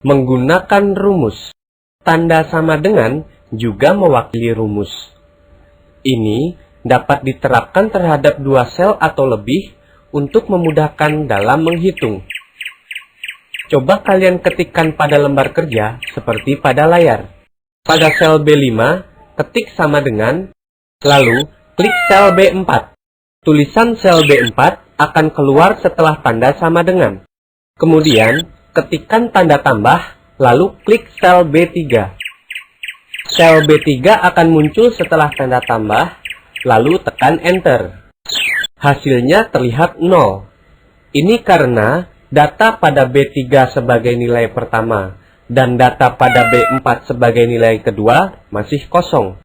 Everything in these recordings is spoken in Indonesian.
Menggunakan rumus. Tanda sama dengan juga mewakili rumus. Ini dapat diterapkan terhadap dua sel atau lebih untuk memudahkan dalam menghitung. Coba kalian ketikkan pada lembar kerja seperti pada layar. Pada sel B5, ketik sama dengan, lalu klik sel B4. Tulisan sel B4 akan keluar setelah tanda sama dengan. Kemudian, ketikkan tanda tambah, lalu klik sel B3. Sel B3 akan muncul setelah tanda tambah, lalu tekan Enter. Hasilnya terlihat 0. Ini karena data pada B3 sebagai nilai pertama dan data pada B4 sebagai nilai kedua masih kosong.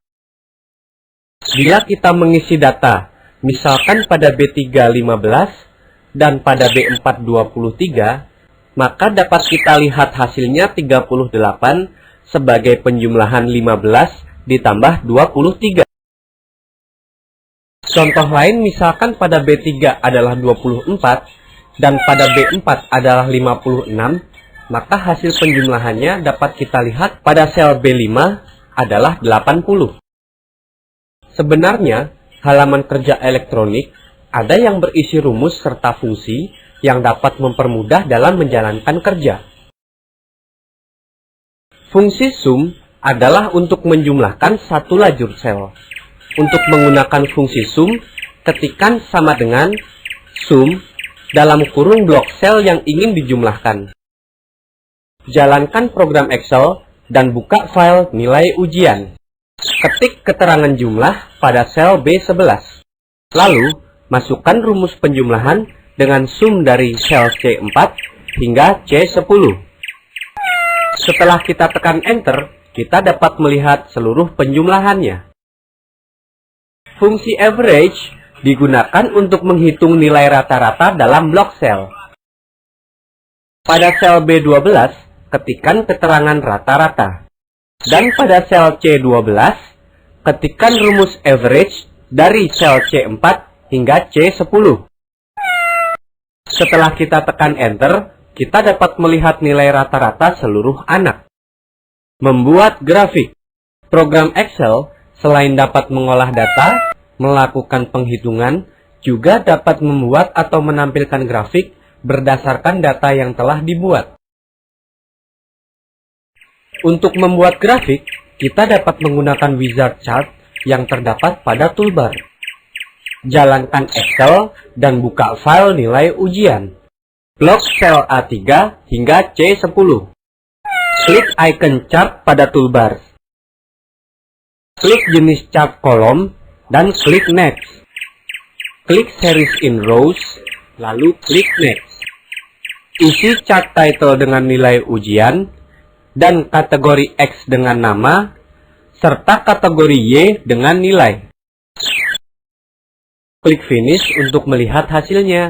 Bila kita mengisi data, misalkan pada B3 15 dan pada B4 23, maka dapat kita lihat hasilnya 38 sebagai penjumlahan 15 ditambah 23. Contoh lain misalkan pada B3 adalah 24 dan pada B4 adalah 56, maka hasil penjumlahannya dapat kita lihat pada sel B5 adalah 80. Sebenarnya, halaman kerja elektronik ada yang berisi rumus serta fungsi yang dapat mempermudah dalam menjalankan kerja. Fungsi sum adalah untuk menjumlahkan satu lajur sel. Untuk menggunakan fungsi sum, ketikkan sama dengan sum dalam kurung blok sel yang ingin dijumlahkan. Jalankan program Excel dan buka file nilai ujian. Ketik keterangan jumlah pada sel B11. Lalu, masukkan rumus penjumlahan dengan sum dari sel C4 hingga C10. Setelah kita tekan Enter, kita dapat melihat seluruh penjumlahannya. Fungsi average digunakan untuk menghitung nilai rata-rata dalam blok sel. Pada sel B12, ketikkan keterangan rata-rata. Dan pada sel C12, ketikkan rumus average dari sel C4 hingga C10. Setelah kita tekan Enter, kita dapat melihat nilai rata-rata seluruh anak. Membuat grafik. Program Excel selain dapat mengolah data, melakukan penghitungan, juga dapat membuat atau menampilkan grafik berdasarkan data yang telah dibuat. Untuk membuat grafik, kita dapat menggunakan wizard chart yang terdapat pada toolbar. Jalankan Excel dan buka file nilai ujian. Blok sel A3 hingga C10. Klik icon chart pada toolbar. Klik jenis chart kolom dan klik Next. Klik Series in Rows, lalu klik Next. Isi chart title dengan nilai ujian, dan kategori X dengan nama, serta kategori Y dengan nilai. Klik Finish untuk melihat hasilnya.